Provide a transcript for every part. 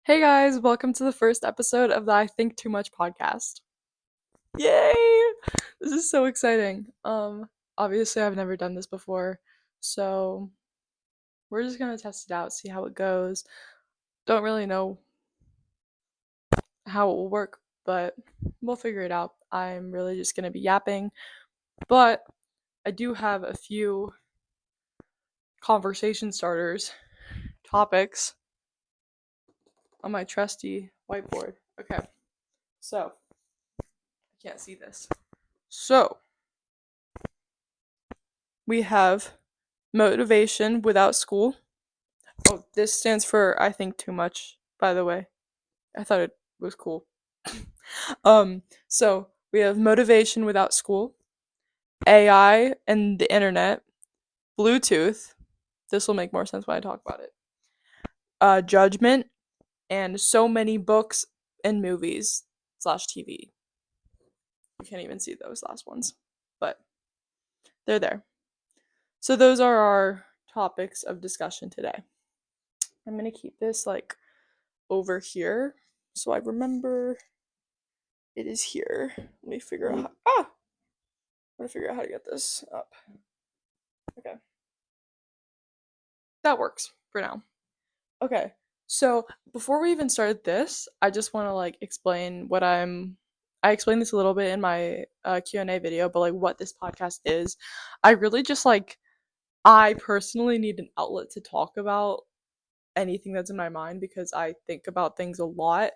Hey guys, welcome to the first episode of the I Think Too Much podcast. Yay! This is so exciting. Obviously I've never done this before, so we're just gonna test it out, see how it goes. Don't really know how it will work, but we'll figure it out. I'm really just gonna be yapping, but I do have a few conversation starters, topics on my trusty whiteboard. Okay, so I can't see this. So we have motivation without school. Oh, this stands for I think too much, by the way. I thought it was cool. So we have motivation without school, AI and the internet, Bluetooth. This will make more sense when I talk about it. Judgment, and so many books and movies slash TV. You can't even see those last ones, but they're there. So those are our topics of discussion today. I'm gonna keep this like over here so I remember it is here. Let me figure out I'm gonna figure out how to get this up. Okay. That works for now. Okay. So before we even started this, I just want to like explain what I explained this a little bit in my Q&A video, but like what this podcast is. I really just like I personally need an outlet to talk about anything that's in my mind because I think about things a lot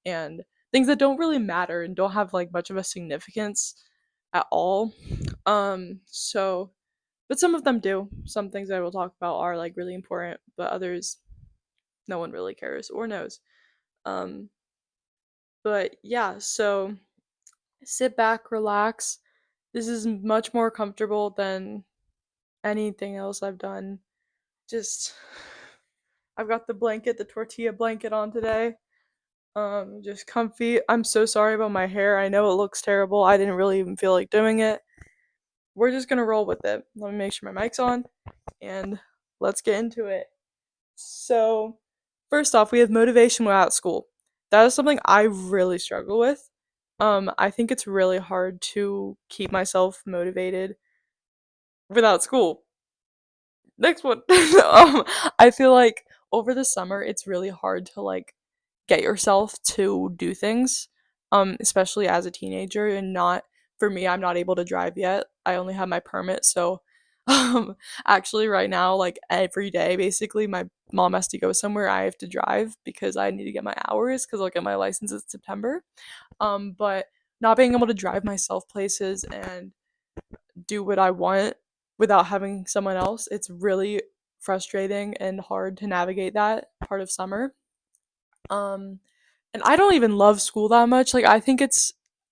and things that don't really matter and don't have like much of a significance at all. So but some of them do. Some things I will talk about are like really important, but others no one really cares or knows. Um but yeah, so sit back, relax. This is much more comfortable than anything else I've done. Just I've got the blanket, the tortilla blanket on today. Just comfy. I'm so sorry about my hair. I know it looks terrible. I didn't really even feel like doing it. We're just gonna roll with it. Let me make sure my mic's on and let's get into it. So, first off, we have motivation without school. That is something I really struggle with. I think it's really hard to keep myself motivated without school. Next one. I feel like over the summer it's really hard to like get yourself to do things, especially as a teenager and not for me, I'm not able to drive yet. I only have my permit, so um actually right now, like every day basically my mom has to go somewhere, I have to drive because I need to get my hours because I'll get my license in September. But not being able to drive myself places and do what I want without having someone else, it's really frustrating and hard to navigate that part of summer. Um, and I don't even love school that much. Like I think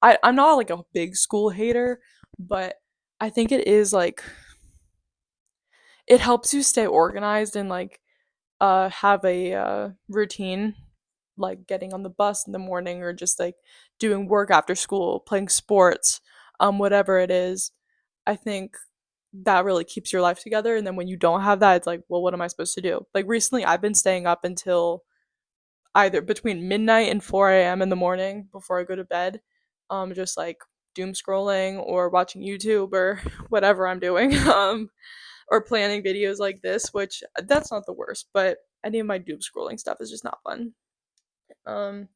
I'm not like a big school hater, but I think it is like it helps you stay organized and like have a routine, like getting on the bus in the morning or just like doing work after school, playing sports, whatever it is. I think that really keeps your life together, and then when you don't have that, it's like, well, what am I supposed to do? Like recently I've been staying up until either between midnight and 4 a.m. in the morning before I go to bed, just like doom scrolling or watching YouTube or whatever I'm doing, or planning videos like this, which that's not the worst, but any of my doom scrolling stuff is just not fun. Um,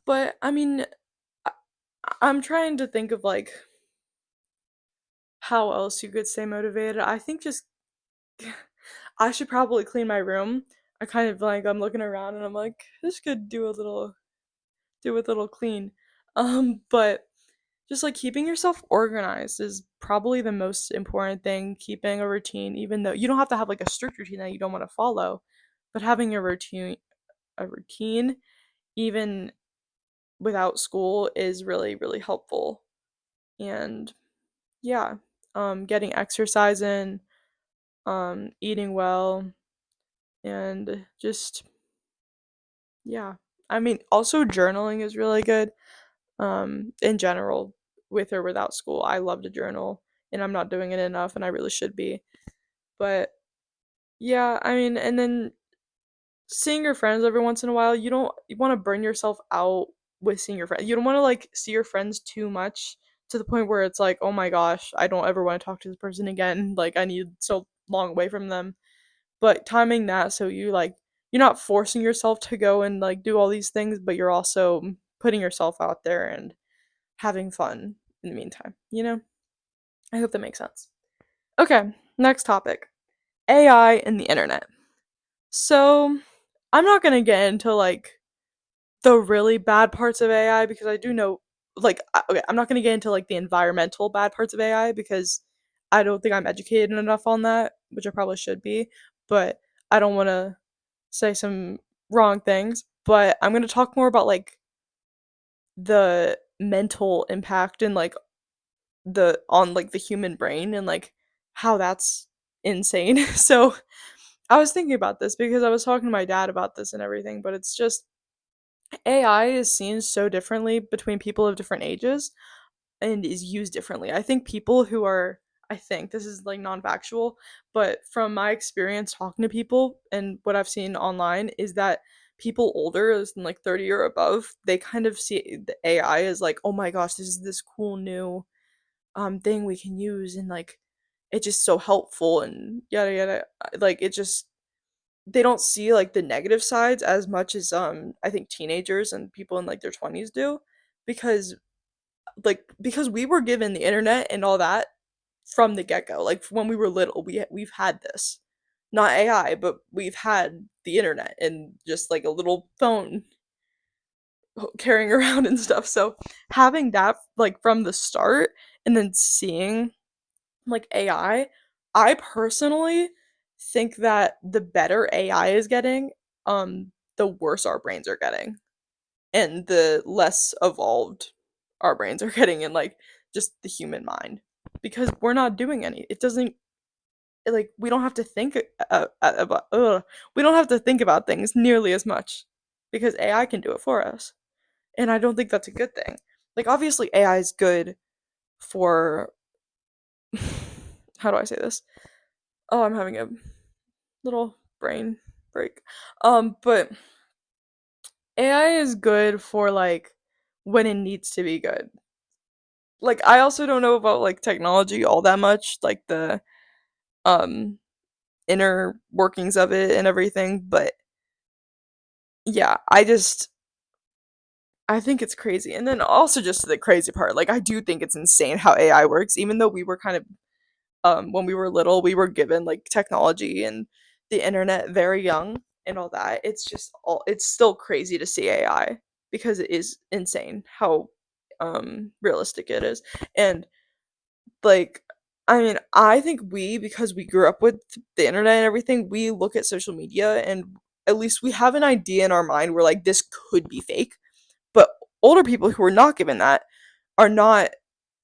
but I mean, I- I'm trying to think of like how else you could stay motivated. I think just I should probably clean my room. I kind of like I'm looking around and I'm like, this could do a little clean. But just like keeping yourself organized is probably the most important thing. Keeping a routine, even though you don't have to have like a strict routine that you don't want to follow, but having a routine, even without school, is really, really helpful. And yeah, getting exercise in, eating well, and just yeah. I mean, also journaling is really good. In general, with or without school, I love to journal, and I'm not doing it enough, and I really should be. But yeah, I mean, and then seeing your friends every once in a while, you want to burn yourself out with seeing your friends. You don't want to like see your friends too much to the point where it's like, oh my gosh, I don't ever want to talk to this person again. Like I need so long away from them. But timing that so you're not forcing yourself to go and like do all these things, but you're also putting yourself out there and having fun in the meantime, you know? I hope that makes sense. Okay, next topic. AI and the internet. So, I'm not going to get into like the really bad parts of AI because I do know okay, I'm not going to get into like the environmental bad parts of AI because I don't think I'm educated enough on that, which I probably should be, but I don't want to say some wrong things, but I'm going to talk more about like the mental impact and like the on like the human brain and like how that's insane. So, I was thinking about this because I was talking to my dad about this and everything, but it's just AI is seen so differently between people of different ages and is used differently. I think this is like non-factual, but from my experience talking to people and what I've seen online is that people older as in like 30 or above, they kind of see the AI as like, "Oh my gosh, this is this cool new thing we can use and like it's just so helpful and yada yada." Like it just they don't see like the negative sides as much as I think teenagers and people in like their 20s do because because we were given the internet and all that from the get-go. Like when we were little, we've had this. Not AI, but we've had the internet and just like a little phone carrying around and stuff. So having that like from the start and then seeing like I personally think that the better AI is getting, the worse our brains are getting and the less evolved our brains are getting in like just the human mind because we're not doing any it doesn't like we don't have to think about we don't have to think about things nearly as much because AI can do it for us and I don't think that's a good thing. Like obviously AI is good for how do I say this? Oh, I'm having a little brain break. But AI is good for like when it needs to be good. Like I also don't know about like technology all that much, like the um inner workings of it and everything, but yeah, I think it's crazy. And then also just the crazy part, like I do think it's insane how AI works, even though we were kind of when we were little, we were given like technology and the internet very young and all that. It's still crazy to see AI because it is insane how realistic it is. And like I mean, I think we because we grew up with the internet and everything, we look at social media and at least we have an idea in our mind where like this could be fake. But older people who are not given that are not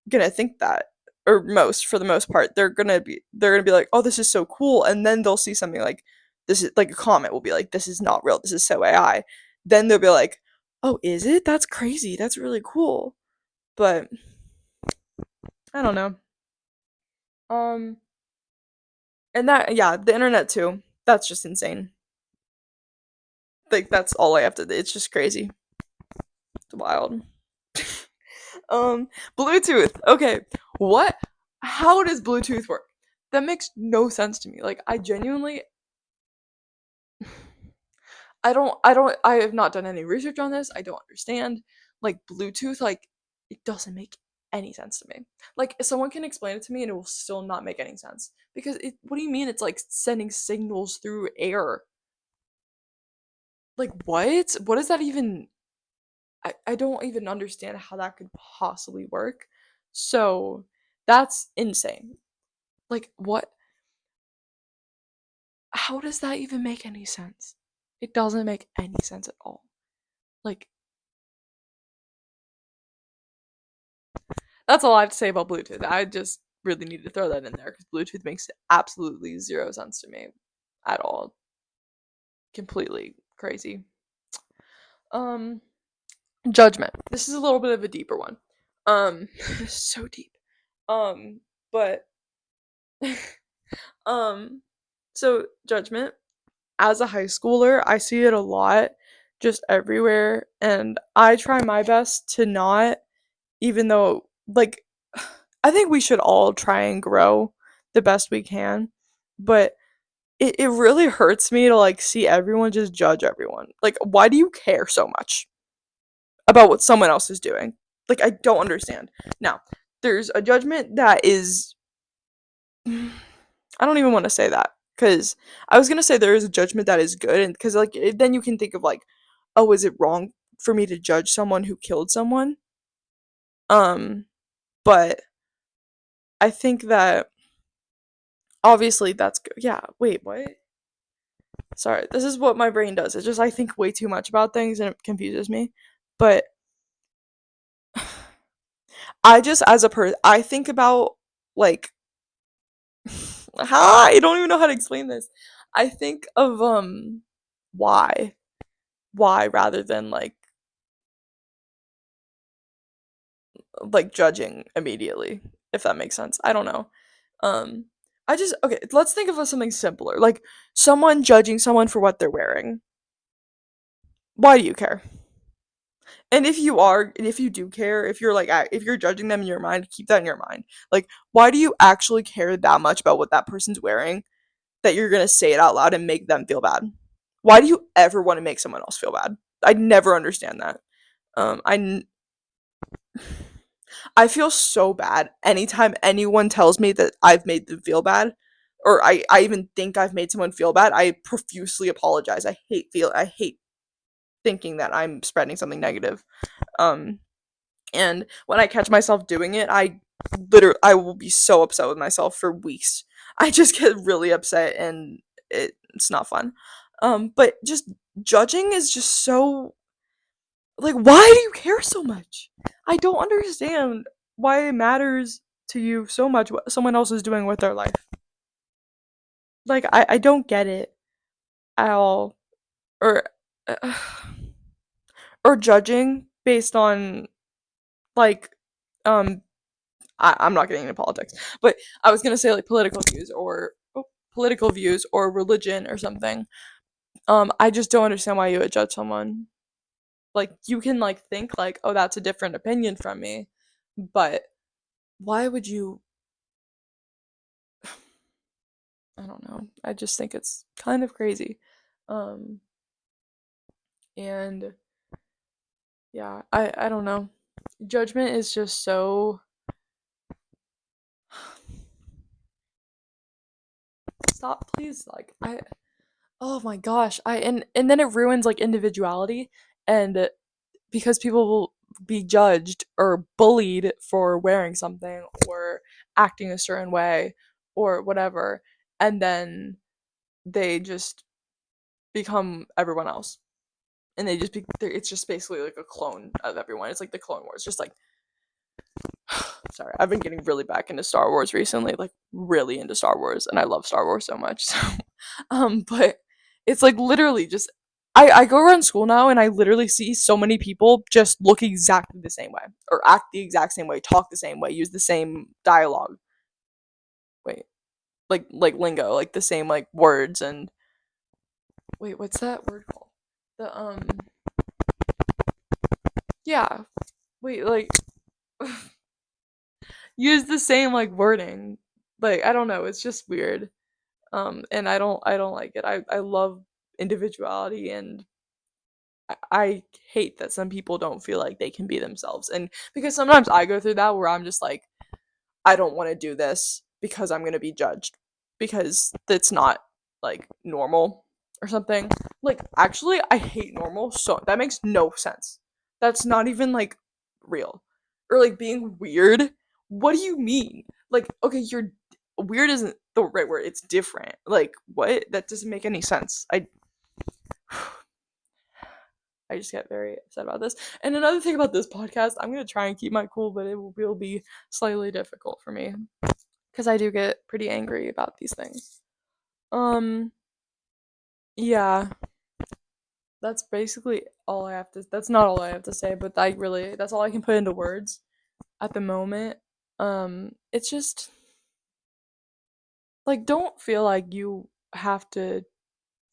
gonna think that or most for the most part they're gonna be like, oh, this is so cool, and then they'll see something like this is like a comment will be like, this is not real, this is so AI. Then they'll be like, oh, is it? That's crazy, that's really cool. But I don't know. um and that, yeah, the internet too, that's just insane. Like that's all I have to, it's just crazy. It's wild. um Bluetooth, okay, what how does Bluetooth work? That makes no sense to me. Like I genuinely I have not done any research on this. I don't understand. Like Bluetooth, like it doesn't make any sense to me. Like if someone can explain it to me and it will still not make any sense. Because what do you mean it's like sending signals through air? Like what? What does that even I don't even understand how that could possibly work. So that's insane. Like what how does that even make any sense? It doesn't make any sense at all. Like that's all I have to say about Bluetooth. I just really need to throw that in there because Bluetooth makes absolutely zero sense to me at all. Completely crazy. Um, Judgment. This is a little bit of a deeper one. So deep. Um, but um, so Judgment. as a high schooler, I see it a lot just everywhere, and I try my best to not, even though, like, I think we should all try and grow the best we can, but it really hurts me to like see everyone just judge everyone. Like, why do you care so much about what someone else is doing? Like, I don't understand. Now, there's a judgment that is I don't even want to say that because I was gonna say there is a judgment that is good, and because like then you can think of like, oh, is it wrong for me to judge someone who killed someone? Um, but I think that obviously that's good. Yeah. Wait, what? Sorry, this is what my brain does. It's just I think way too much about things and it confuses me. But I just as a person, I think about like how I don't even know how to explain this. I think of why rather than like judging immediately, if that makes sense. I don't know. Um I just okay, let's think of something simpler. Like someone judging someone for what they're wearing. Why do you care? And if you do care, if you're like if you're judging them in your mind, keep that in your mind. Like why do you actually care that much about what that person's wearing that you're going to say it out loud and make them feel bad? Why do you ever want to make someone else feel bad? I never understand that. I I feel so bad anytime anyone tells me that I've made them feel bad, or I even think I've made someone feel bad. I profusely apologize. I hate thinking that I'm spreading something negative. Um, and when I catch myself doing it, I will be so upset with myself for weeks. I just get really upset, and it's not fun. But just judging is just so like, why do you care so much? I don't understand why it matters to you so much what someone else is doing with their life. Like, I don't get it at all. Or, uh, or judging based on, like, um, I'm not getting into politics, but I was gonna say, like, political views or religion or something. I just don't understand why you would judge someone. Like, you can, like, think, like, oh, that's a different opinion from me, but why would you I don't know. I just think it's kind of crazy. Um and yeah, I don't know. Judgment is just so stop please like I oh my gosh. I and then it ruins like individuality and because people will be judged or bullied for wearing something or acting a certain way or whatever and then they just become everyone else and it's just basically like a clone of everyone. It's like the Clone Wars, just like sorry, I've been getting really back into Star Wars recently, like really into Star Wars, and I love Star Wars so much. So, but it's like literally just I go around school now and I literally see so many people just look exactly the same way or act the exact same way, talk the same way, use the same dialogue. Wait, like lingo, like the same like words and wait, what's that word called? The yeah. Wait, like use the same like wording. Like I don't know, it's just weird. And I don't like it. I love individuality and I hate that some people don't feel like they can be themselves. And because sometimes I go through that where I'm just like I don't want to do this because I'm going to be judged because it's not like normal or something. Like actually I hate normal so that makes no sense. That's not even like real. Or like being weird. What do you mean? Like okay, you're weird isn't the right word. It's different. Like what? That doesn't make any sense. I just get very upset about this. And another thing about this podcast, I'm gonna try and keep my cool, but will be slightly difficult for me because I do get pretty angry about these things. Um, yeah, that's basically all I have to. That's not all I have to say, but that's all I can put into words at the moment. It's just like don't feel like you have to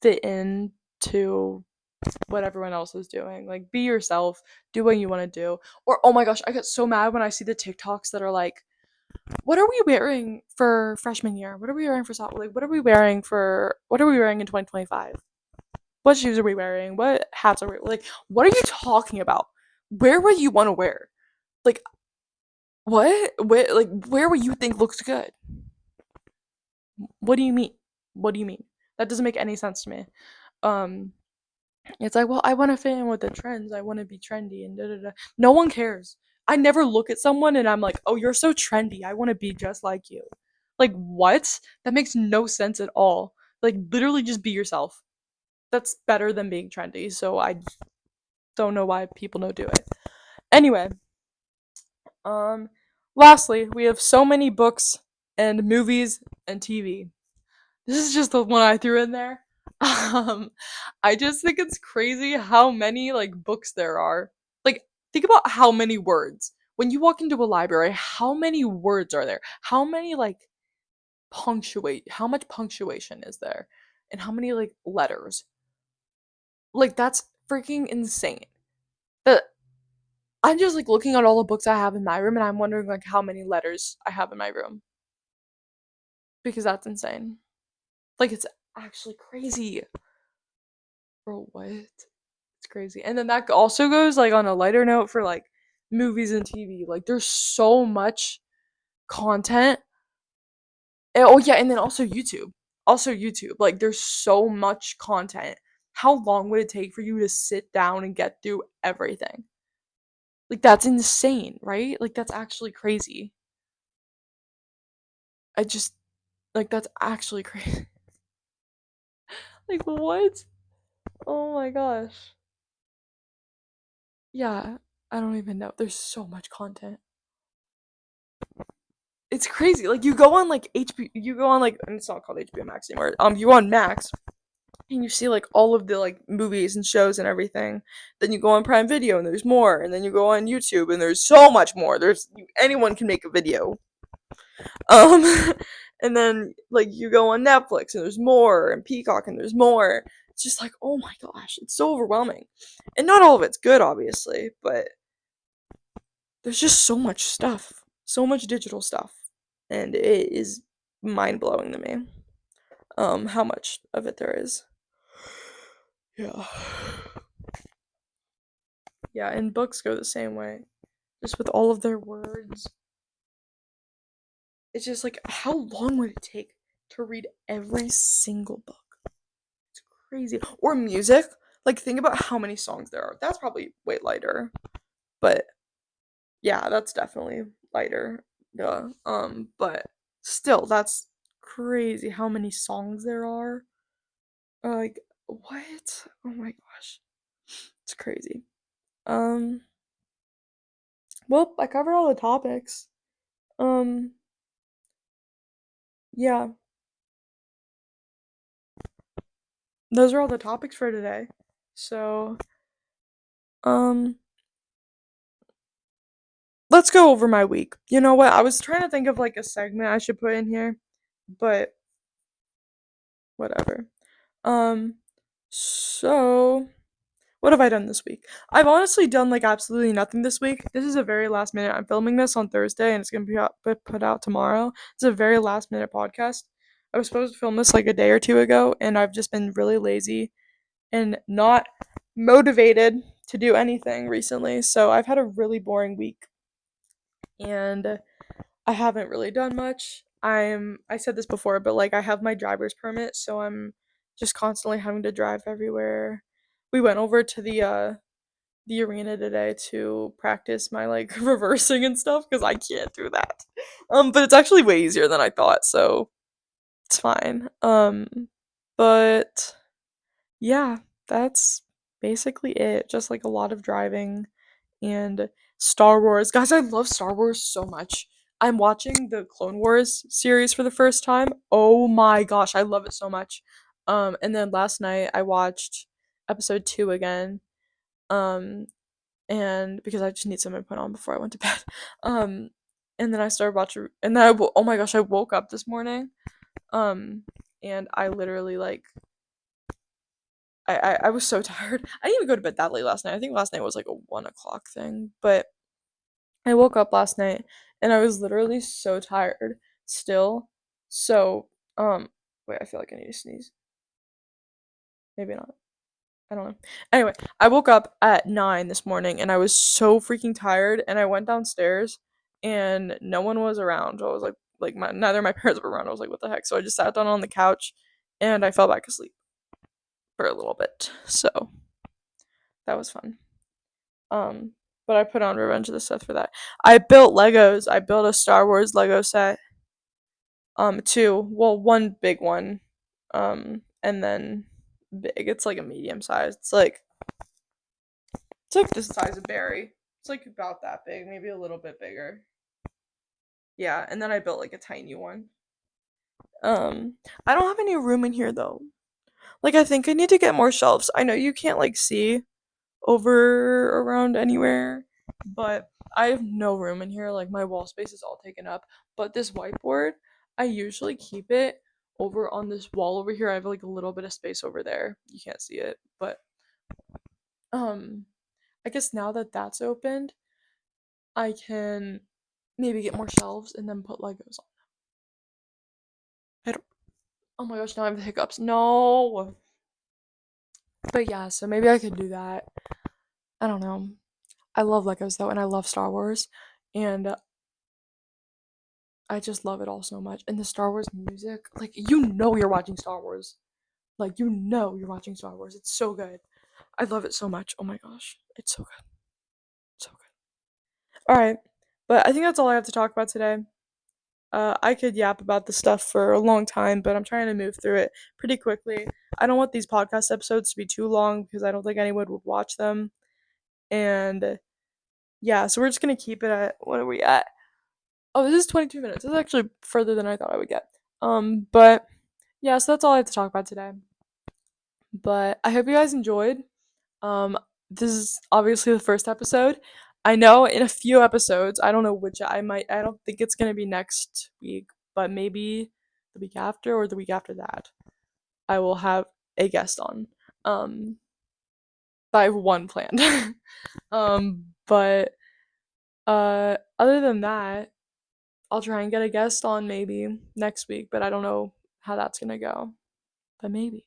fit into what everyone else is doing. Like, be yourself, do what you want to do. Or, oh my gosh, I get so mad when I see the TikToks that are like, what are we wearing for freshman year? What are we wearing for sophomore? Like, what are we wearing in 2025? What shoes are we wearing? What hats are we like? What are you talking about? Wear what you want to wear. Like, what? Where what you think looks good? What do you mean? What do you mean? That doesn't make any sense to me. Um, it's like, well, I want to fit in with the trends. I want to be trendy and da da da. No one cares. I never look at someone and I'm like, oh, you're so trendy. I want to be just like you. Like, what? That makes no sense at all. Like, literally just be yourself. That's better than being trendy. So I don't know why people don't do it. Anyway, um, lastly, we have so many books and movies and TV. This is just the one I threw in there. Um, I just think it's crazy how many like books there are. Like, think about how many words. When you walk into a library, how many words are there? How many like how much punctuation is there? And how many like letters? Like, that's freaking insane. That I'm just like looking at all the books I have in my room and I'm wondering like how many letters I have in my room because that's insane. Like, it's actually crazy. Bro, what? It's crazy. And then that also goes like on a lighter note for like movies and TV. Like, there's so much content. Oh yeah, and then also YouTube. Also YouTube. Like, there's so much content. How long would it take for you to sit down and get through everything? Like, that's insane, right? Like, that's actually crazy. I just like that's actually crazy. Like, what? Oh my gosh. Yeah, I don't even know. There's so much content. It's crazy. Like, you go on like you go on like, and it's not called HBO Max anymore. You go on Max and you see like all of the like movies and shows and everything. Then you go on Prime Video and there's more, and then you go on YouTube and there's so much more. Anyone can make a video. Um, and then like you go on Netflix and there's more, and Peacock and there's more. It's just like, oh my gosh, it's so overwhelming. And not all of it's good, obviously, but there's just so much stuff, so much digital stuff, and it is mind blowing to me. How much of it there is. Yeah. Yeah, and books go the same way, just with all of their words. It's just like, how long would it take to read every single book? It's crazy. Or music. Like, think about how many songs there are. That's probably way lighter. But yeah, that's definitely lighter. Yeah. But still, that's crazy how many songs there are. Like, what? Oh my gosh. It's crazy. Um, well, I covered all the topics. Um, yeah, those are all the topics for today. So, um, let's go over my week. You know what? I was trying to think of like a segment I should put in here, but whatever. Um, so what have I done this week? I've honestly done like absolutely nothing this week. This is a very last minute. I'm filming this on Thursday and it's gonna put out tomorrow. It's a very last minute podcast. I was supposed to film this like a day or two ago, and I've just been really lazy and not motivated to do anything recently. So I've had a really boring week, and I haven't really done much. I said this before, but like I have my driver's permit, so I'm just constantly having to drive everywhere. We went over to the arena today to practice my like reversing and stuff because I can't do that. But it's actually way easier than I thought, so it's fine. But yeah, that's basically it. Just like a lot of driving and Star Wars. Guys, I love Star Wars so much. I'm watching the Clone Wars series for the first time. Oh my gosh, I love it so much. And then last night I watched episode 2 again. Um, and because I just need something to put on before I went to bed. Um, and then I started watching, and then oh my gosh, I woke up this morning. Um, and I literally like I was so tired. I didn't even go to bed that late last night. I think last night was like a 1 o'clock thing. But I woke up last night and I was literally so tired still. So, wait, I feel like I need to sneeze. Maybe not. I don't know. Anyway, I woke up at 9 this morning and I was so freaking tired and I went downstairs and no one was around. So I was like neither of my parents were around. I was like, what the heck? So I just sat down on the couch and I fell back asleep for a little bit. So that was fun. Um, but I put on Revenge of the Sith for that. I built Legos. I built a Star Wars Lego set. Two. Well, one big one. And then big. It's like a medium size. It's like the size of berry. It's like about that big, maybe a little bit bigger. Yeah, and then I built like a tiny one. Um, I don't have any room in here though. Like I think I need to get more shelves. I know you can't like see over around anywhere, but I have no room in here. Like my wall space is all taken up. But this whiteboard, I usually keep it over on this wall over here. I have like a little bit of space over there. You can't see it, but um I guess now that that's opened, I can maybe get more shelves and then put Legos on. I don't. Oh my gosh, now I have the hiccups. No. But yeah, so maybe I could do that. I don't know. I love Legos though, and I love Star Wars, and I just love it all so much. And the Star Wars music, like you're watching Star Wars. Like you're watching Star Wars. It's so good. I love it so much. Oh my gosh, it's so good, so good. All right, but I think that's all I have to talk about today. I could yap about this stuff for a long time, but I'm trying to move through it pretty quickly. I don't want these podcast episodes to be too long because I don't think anyone would watch them. And yeah, so we're just gonna keep it at what are we at? Oh, this is 22 minutes. This is actually further than I thought I would get. But yeah, so that's all I have to talk about today. But I hope you guys enjoyed. Um, this is obviously the first episode. I know in a few episodes, I don't know which I don't think it's gonna be next week, but maybe the week after or the week after that, I will have a guest on. Um, I have one planned. But other than that, I'll try and get a guest on maybe next week, but I don't know how that's gonna go. But maybe.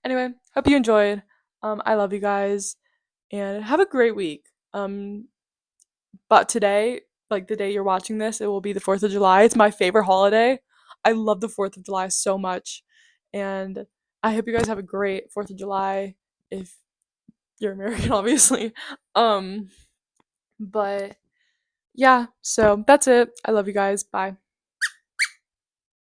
Anyway, hope you enjoyed. I love you guys and have a great week. But today, like the day you're watching this, it will be the 4th of July. It's my favorite holiday. I love the 4th of July so much. And I hope you guys have a great 4th of July if you're American, obviously. But yeah, so that's it. I love you guys. Bye.